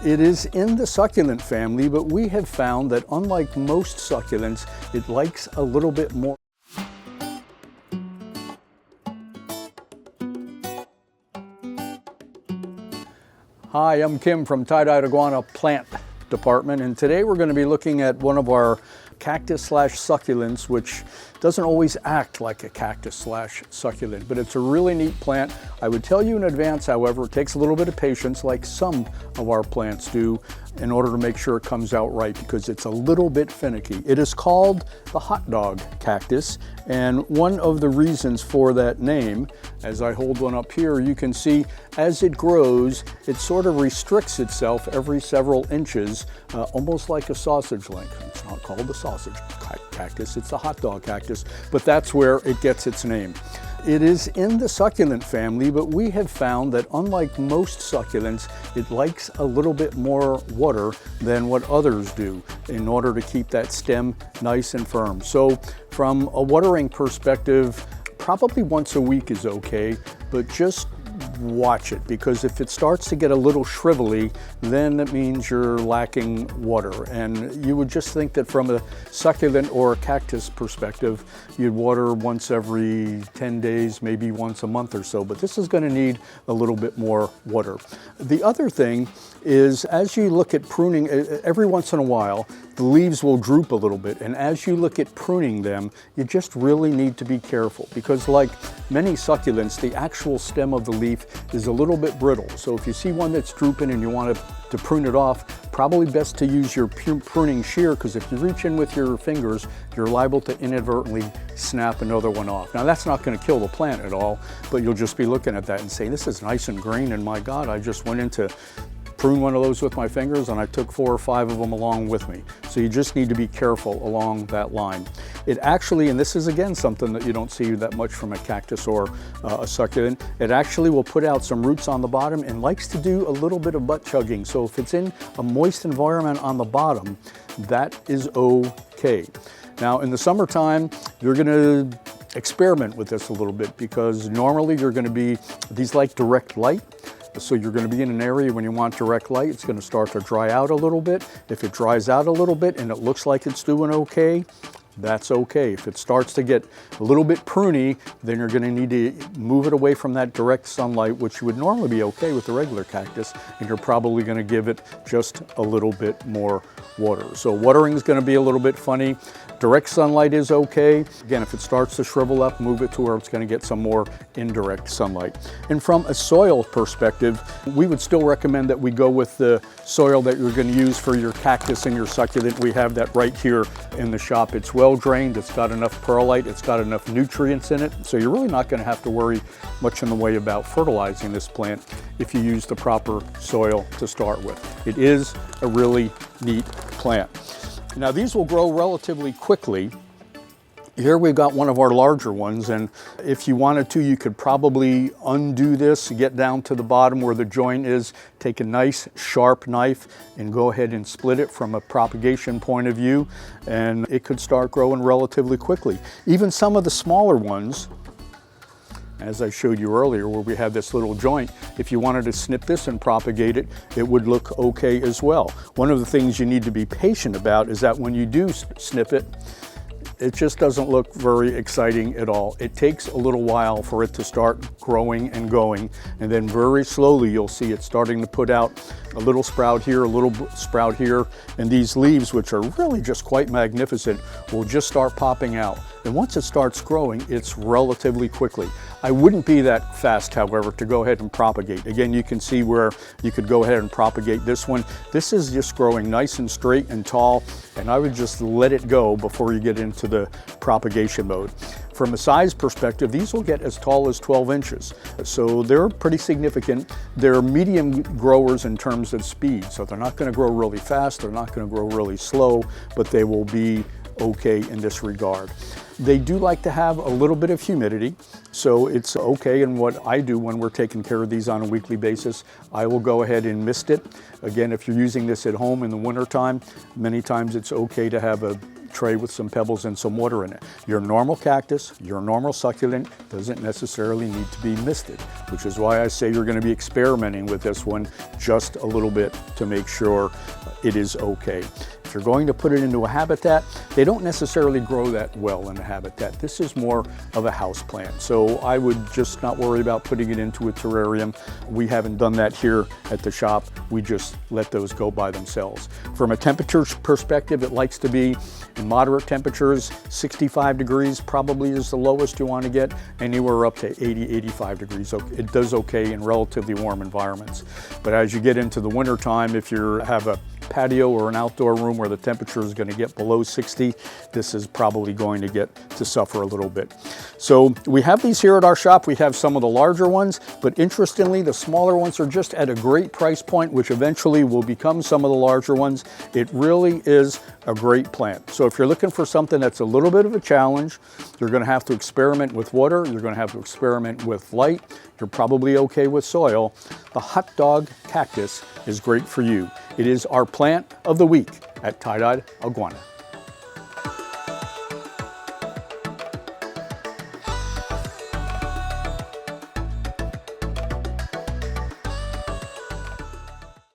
It is in the succulent family, but we have found that unlike most succulents, it likes a little bit more. Hi, I'm Kim from Tye-Dyed Iguana Plant Department, and today we're going to be looking at one of our cactus/succulents, which doesn't always act like a cactus/succulent, but it's a really neat plant. I would tell you in advance, however, it takes a little bit of patience, like some of our plants do, in order to make sure it comes out right, because it's a little bit finicky. It is called the Hot Dog Cactus, and one of the reasons for that name, as I hold one up here, you can see as it grows, it sort of restricts itself every several inches, almost like a sausage link. It's not called the sausage cactus, it's the hot dog cactus, but that's where it gets its name. It is in the succulent family, but we have found that unlike most succulents, it likes a little bit more water than what others do in order to keep that stem nice and firm. So from a watering perspective, probably once a week is okay, but just watch it, because if it starts to get a little shrivelly, then it means you're lacking water. And you would just think that from a succulent or a cactus perspective, you'd water once every 10 days, maybe once a month or so, but this is going to need a little bit more water. The other thing is, as you look at pruning, every once in a while, the leaves will droop a little bit, and as you look at pruning them, you just really need to be careful, because like many succulents, the actual stem of the leaf is a little bit brittle. So if you see one that's drooping and you want to prune it off, probably best to use your pruning shear, because if you reach in with your fingers, you're liable to inadvertently snap another one off. Now that's not going to kill the plant at all, but you'll just be looking at that and saying, this is nice and green, and my God, I just went into prune one of those with my fingers and I took 4 or 5 of them along with me. So you just need to be careful along that line. It actually, and this is again something that you don't see that much from a cactus or a succulent, it actually will put out some roots on the bottom and likes to do a little bit of butt chugging. So if it's in a moist environment on the bottom, that is okay. Now in the summertime, you're going to experiment with this a little bit, because normally you're going to be, these like direct light. So you're going to be in an area when you want direct light, it's going to start to dry out a little bit. If it dries out a little bit and it looks like it's doing okay, that's okay. If it starts to get a little bit pruny, then you're going to need to move it away from that direct sunlight, which would normally be okay with the regular cactus, and you're probably going to give it just a little bit more water. So watering is going to be a little bit funny. Direct sunlight is okay. Again, if it starts to shrivel up, move it to where it's going to get some more indirect sunlight. And from a soil perspective, we would still recommend that we go with the soil that you're going to use for your cactus and your succulent. We have that right here in the shop. It's well drained, it's got enough perlite, it's got enough nutrients in it, so you're really not going to have to worry much in the way about fertilizing this plant if you use the proper soil to start with. It is a really neat plant. Now these will grow relatively quickly. Here we've got one of our larger ones, and if you wanted to, you could probably undo this, get down to the bottom where the joint is, take a nice sharp knife and go ahead and split it from a propagation point of view, and it could start growing relatively quickly. Even some of the smaller ones, as I showed you earlier where we had this little joint, if you wanted to snip this and propagate it, it would look okay as well. One of the things you need to be patient about is that when you do snip it, it just doesn't look very exciting at all. It takes a little while for it to start growing and going, and then very slowly you'll see it starting to put out a little sprout here, a little sprout here, and these leaves, which are really just quite magnificent, will just start popping out. And once it starts growing, it's relatively quickly. I wouldn't be that fast, however, to go ahead and propagate. Again, you can see where you could go ahead and propagate this one. This is just growing nice and straight and tall, and I would just let it go before you get into the propagation mode. From a size perspective, these will get as tall as 12 inches. So they're pretty significant. They're medium growers in terms of speed. So they're not going to grow really fast, they're not going to grow really slow, but they will be okay in this regard. They do like to have a little bit of humidity, so it's okay. And what I do when we're taking care of these on a weekly basis, I will go ahead and mist it. Again, if you're using this at home in the wintertime, many times it's okay to have a tray with some pebbles and some water in it. Your normal cactus, your normal succulent doesn't necessarily need to be misted, which is why I say you're going to be experimenting with this one just a little bit to make sure it is okay. If you're going to put it into a habitat, they don't necessarily grow that well in a habitat. This is more of a house plant, so I would just not worry about putting it into a terrarium. We haven't done that here at the shop. We just let those go by themselves. From a temperature perspective, it likes to be in moderate temperatures. 65 degrees probably is the lowest you want to get, anywhere up to 80, 85 degrees. So it does okay in relatively warm environments. But as you get into the winter time, if you have a patio or an outdoor room where the temperature is going to get below 60, this is probably going to get to suffer a little bit. So we have these here at our shop. We have some of the larger ones, but interestingly, the smaller ones are just at a great price point, which eventually will become some of the larger ones. It really is a great plant. So if you're looking for something that's a little bit of a challenge, you're going to have to experiment with water, you're going to have to experiment with light, you're probably okay with soil. The Hot Dog Cactus is great for you. It is our plant of the week at Tye-Dyed Iguana.